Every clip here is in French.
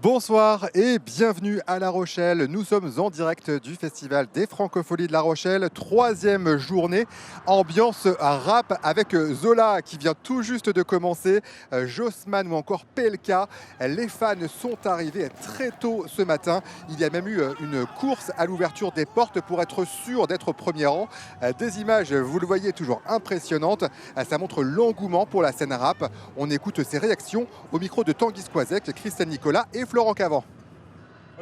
Bonsoir et bienvenue à La Rochelle. Nous sommes en direct du Festival des Francopholies de La Rochelle. Troisième journée, ambiance rap avec Zola qui vient tout juste de commencer, Jossman ou encore PLK. Les fans sont arrivés très tôt ce matin. Il y a même eu une course à l'ouverture des portes pour être sûr d'être au premier rang. Des images, vous le voyez, toujours impressionnantes. Ça montre l'engouement pour la scène rap. On écoute ces réactions au micro de Tanguy Squazek, Christian Nicolas et Florent Cavant.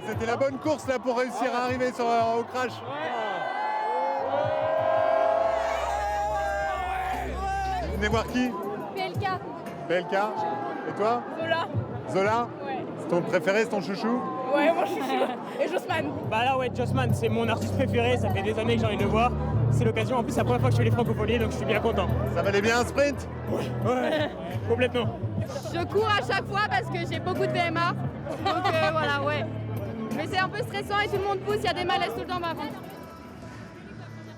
C'était la bonne course là pour réussir à arriver au crash. Vous venez voir qui? PLK. PLK. Et toi? Zola. Zola? Ouais. C'est ton préféré, c'est ton chouchou? Ouais, mon chouchou. Et Jossman. Bah là ouais, Jossman, c'est mon artiste préféré, ça fait des années que j'ai envie de le voir. C'est l'occasion, en plus c'est la première fois que je fais les Francopholies, donc je suis bien content. Ça valait bien un sprint? Ouais, complètement. Je cours à chaque fois parce que j'ai beaucoup de VMA. Donc voilà, ouais. Mais c'est un peu stressant et tout le monde pousse, il y a des malaises tout le temps par contre.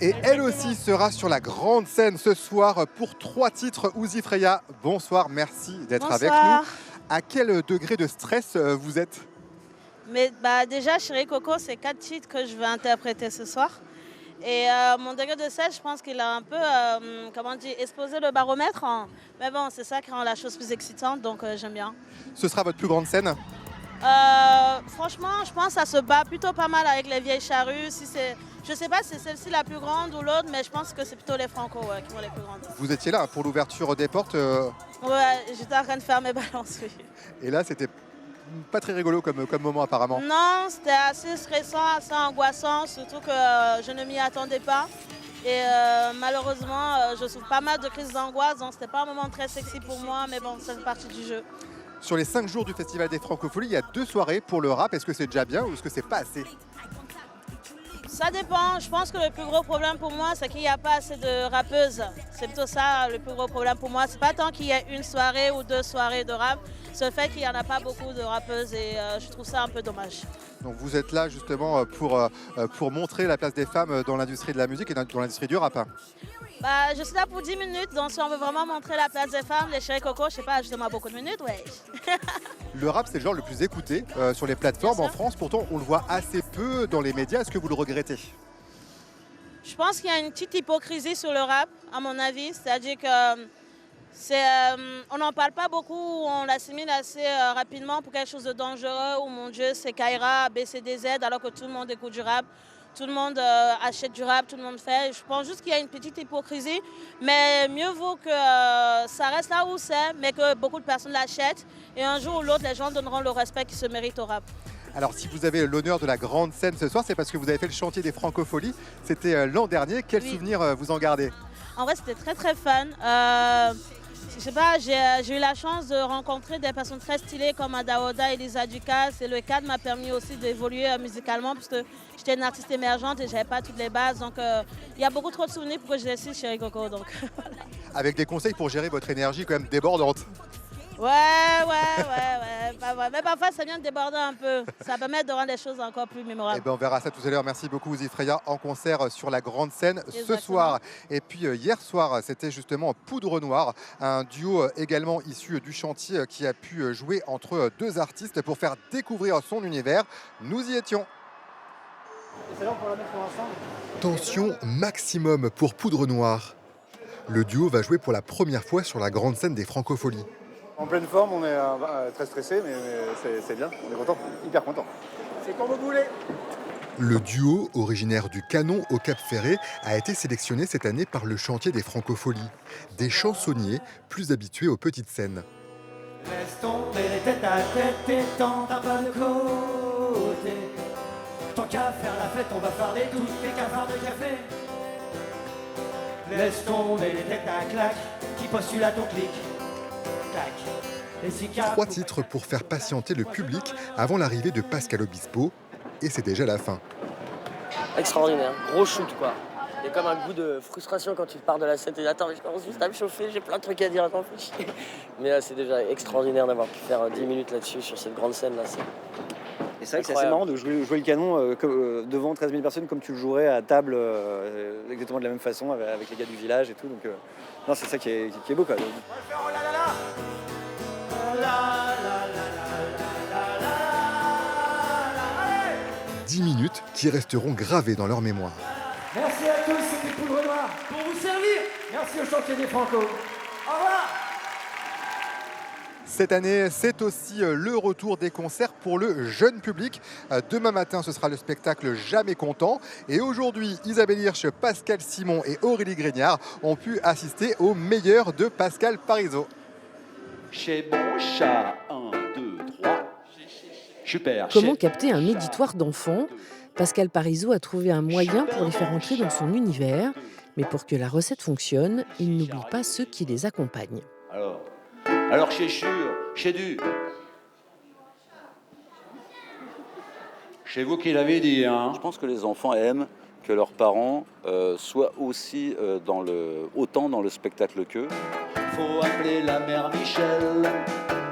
Et elle aussi sera sur la grande scène ce soir pour 3 titres. Ouzi Freya, bonsoir, merci d'être avec nous. À quel degré de stress vous êtes? Mais déjà, Chéri Coco, c'est 4 titres que je vais interpréter ce soir. Et mon degré de stress, je pense qu'il a un peu, explosé le baromètre. Mais bon, c'est ça qui rend la chose plus excitante, donc j'aime bien. Ce sera votre plus grande scène? Franchement, je pense que ça se bat plutôt pas mal avec les vieilles charrues. Je sais pas si c'est celle-ci la plus grande ou l'autre, mais je pense que c'est plutôt les Franco qui vont les plus grandes. Vous étiez là pour l'ouverture des portes. Ouais, j'étais en train de faire mes balances, oui. Et là, c'était pas très rigolo comme moment apparemment. Non, c'était assez stressant, assez angoissant, surtout que je ne m'y attendais pas. Et malheureusement, je souffre pas mal de crises d'angoisse, donc c'était pas un moment très sexy pour moi, mais bon, ça fait partie du jeu. Sur les 5 jours du Festival des Francopholies, il y a 2 soirées pour le rap. Est-ce que c'est déjà bien ou est-ce que c'est pas assez? Ça dépend. Je pense que le plus gros problème pour moi, c'est qu'il n'y a pas assez de rappeuses. C'est plutôt ça le plus gros problème pour moi. C'est pas tant qu'il y ait une soirée ou 2 soirées de rap, c'est le fait qu'il n'y en a pas beaucoup de rappeuses et je trouve ça un peu dommage. Donc vous êtes là justement pour montrer la place des femmes dans l'industrie de la musique et dans l'industrie du rap. Je suis là pour 10 minutes, donc si on veut vraiment montrer la place des femmes, les Chéri Coco, je sais pas, justement beaucoup de minutes, ouais. Le rap, c'est le genre le plus écouté sur les plateformes en France. Pourtant, on le voit assez peu dans les médias. Est-ce que vous le regrettez? Je pense qu'il y a une petite hypocrisie sur le rap, à mon avis. C'est-à-dire qu'on n'en parle pas beaucoup, on l'assimile assez rapidement pour quelque chose de dangereux, où mon Dieu, c'est Kaira, BCDZ, alors que tout le monde écoute du rap. Tout le monde achète du rap, tout le monde fait. Je pense juste qu'il y a une petite hypocrisie, mais mieux vaut que ça reste là où c'est, mais que beaucoup de personnes l'achètent. Et un jour ou l'autre, les gens donneront le respect qu'ils se méritent au rap. Alors, si vous avez l'honneur de la grande scène ce soir, c'est parce que vous avez fait le chantier des Francopholies. C'était l'an dernier. Quel souvenir vous en gardez? En vrai, c'était très très fun. Je sais pas, j'ai eu la chance de rencontrer des personnes très stylées comme Adaoda et Lisa Ducasse. Et le cadre m'a permis aussi d'évoluer musicalement puisque j'étais une artiste émergente et j'avais pas toutes les bases. Donc il y a beaucoup trop de souvenirs pour que je les cite, Chéri Coco. Donc, voilà. Avec des conseils pour gérer votre énergie quand même débordante. Ouais. Mais parfois, ça vient de déborder un peu. Ça permet de rendre les choses encore plus mémorables. Eh ben, on verra ça tout à l'heure. Merci beaucoup, Ouzi Freya, en concert sur la grande scène ce Exactement. soir. Et puis hier soir, c'était justement Poudre Noire, un duo également issu du chantier qui a pu jouer entre 2 artistes pour faire découvrir son univers. Nous y étions. Tension maximum pour Poudre Noire. Le duo va jouer pour la première fois sur la grande scène des Francopholies. En pleine forme, on est très stressé, mais c'est bien, on est content, hyper content. C'est comme vous voulez. Le duo, originaire du Canon au Cap-Ferré, a été sélectionné cette année par le chantier des Francopholies. Des chansonniers plus habitués aux petites scènes. Laisse tomber les têtes à tête et tente un pas de côté. Tant qu'à faire la fête, on va parler toutes les cafards de café. Laisse tomber les têtes à claque qui postulent à ton clic. Clac. 3 titres pour faire patienter le public avant l'arrivée de Pascal Obispo. Et c'est déjà la fin. Extraordinaire, gros shoot quoi. Il y a comme un goût de frustration quand tu pars de la scène et attends mais je commence juste à me chauffer, j'ai plein de trucs à dire, attends fais chier. Mais là c'est déjà extraordinaire d'avoir pu faire 10 minutes là-dessus sur cette grande scène là. Et c'est vrai que c'est assez marrant de jouer le canon devant 13 000 personnes comme tu le jouerais à table exactement de la même façon avec les gars du village et tout. Donc non, c'est ça qui est beau quoi. La la la la la la la la la. 10 minutes qui resteront gravées dans leur mémoire. Merci à tous, c'était Poudre Noire pour vous servir. Merci au chantier des Franco. Au revoir. Cette année, c'est aussi le retour des concerts pour le jeune public. Demain matin, ce sera le spectacle Jamais content. Et aujourd'hui, Isabelle Hirsch, Pascal Simon et Aurélie Grignard ont pu assister au meilleur de Pascal Parisot. Chez mon chat, 1, 2, 3. Super. Comment capter un auditoire d'enfants ? Pascal Parisot a trouvé un moyen pour les faire entrer dans son univers. Mais pour que la recette fonctionne, il n'oublie pas ceux qui les accompagnent. Alors chez Chur, chez Du. Chez vous qui l'avez dit, hein. Je pense que les enfants aiment que leurs parents soient aussi autant dans le spectacle qu'eux. Faut appeler la mère Michel.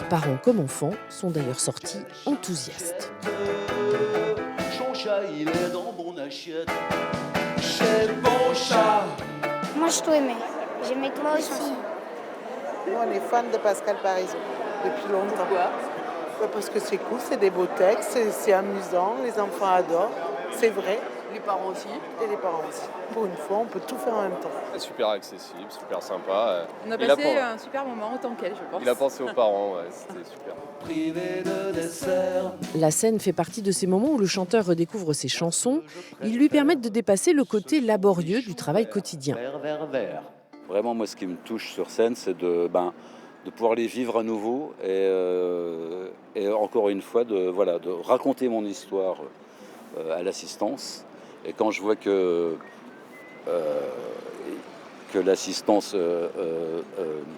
Parents comme enfants sont d'ailleurs sortis enthousiastes. Son chat, il est dans mon assiette. Chez mon chat. Moi, je tout aimé. J'aimais tout les chansons. Nous, on est fans de Pascal Parisot depuis longtemps. Pourquoi ? Parce que c'est cool, c'est des beaux textes, c'est amusant, les enfants adorent, c'est vrai. Les parents aussi. Et les parents aussi. Pour une fois, on peut tout faire en même temps. C'est super accessible, super sympa. On a passé un super moment en tant qu'elle, je pense. Il a pensé aux parents, ouais, c'était super. Privé de dessert. La scène fait partie de ces moments où le chanteur redécouvre ses chansons. Ils lui permettent de dépasser le côté laborieux du travail quotidien. Vraiment, moi, ce qui me touche sur scène, c'est de pouvoir les vivre à nouveau et encore une fois, de raconter mon histoire à l'assistance. Et quand je vois que l'assistance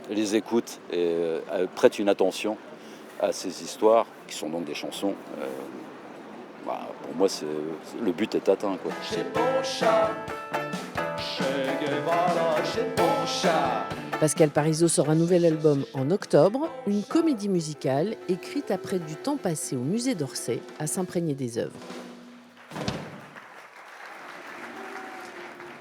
les écoute et prête une attention à ces histoires, qui sont donc des chansons, pour moi, le but est atteint, quoi. Chez mon chat. Chez Guevara, chez mon chat. Pascal Parisot sort un nouvel album en octobre, une comédie musicale écrite après du temps passé au musée d'Orsay à s'imprégner des œuvres.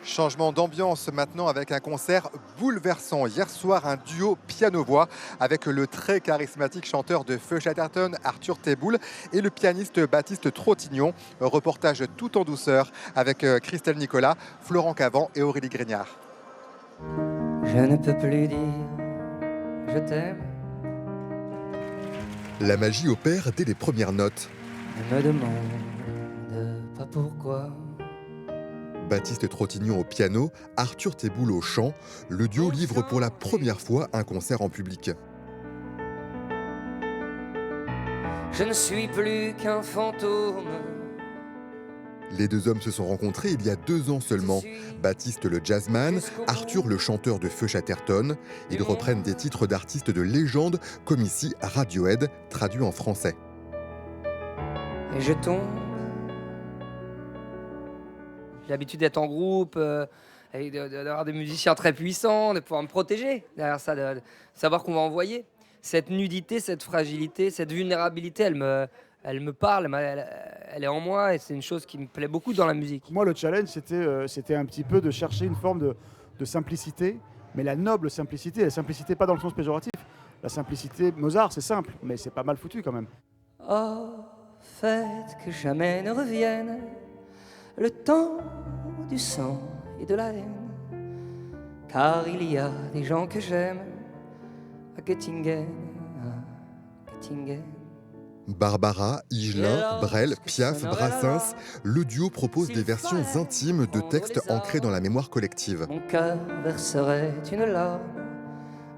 Changement d'ambiance maintenant avec un concert bouleversant. Hier soir, un duo piano-voix avec le très charismatique chanteur de Feu Chatterton, Arthur Teboul, et le pianiste Baptiste Trottignon. Reportage tout en douceur avec Christelle Nicolas, Florent Cavan et Aurélie Grignard. Je ne peux plus dire je t'aime. La magie opère dès les premières notes. Ne me demande pas pourquoi. Baptiste Trottignon au piano, Arthur Teboul au chant, le duo livre pour la première fois un concert en public. Je ne suis plus qu'un fantôme. Les deux hommes se sont rencontrés il y a 2 ans seulement. Baptiste le jazzman, Arthur le chanteur de Feu Chatterton. Ils reprennent des titres d'artistes de légende, comme ici Radiohead, traduit en français. Et je tombe. J'ai l'habitude d'être en groupe, et d'avoir des musiciens très puissants, de pouvoir me protéger derrière ça, de savoir qu'on va envoyer. Cette nudité, cette fragilité, cette vulnérabilité, elle me parle, elle est en moi et c'est une chose qui me plaît beaucoup dans la musique. Moi, le challenge, c'était un petit peu de chercher une forme de simplicité, mais la noble simplicité, la simplicité pas dans le sens péjoratif. La simplicité, Mozart, c'est simple, mais c'est pas mal foutu quand même. Oh, faites que jamais ne revienne le temps du sang et de la haine, car il y a des gens que j'aime à Göttingen, Barbara, Higelin, Brel, Piaf, Brassens, le duo propose des versions intimes de textes ancrés dans la mémoire collective. Mon cœur verserait une larme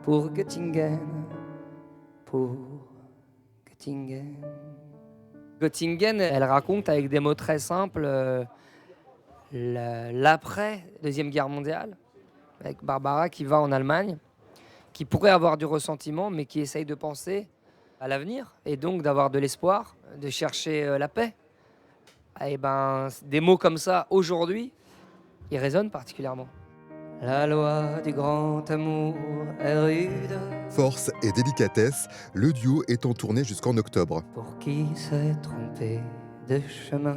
pour Göttingen, pour Göttingen. Göttingen, elle raconte avec des mots très simples l'après Deuxième Guerre mondiale, avec Barbara qui va en Allemagne, qui pourrait avoir du ressentiment, mais qui essaye de penser à l'avenir, et donc d'avoir de l'espoir, de chercher la paix. Et des mots comme ça, aujourd'hui, ils résonnent particulièrement. La loi du grand amour est rude. Force et délicatesse, le duo est en tournée jusqu'en octobre. Pour qui s'est trompé de chemin.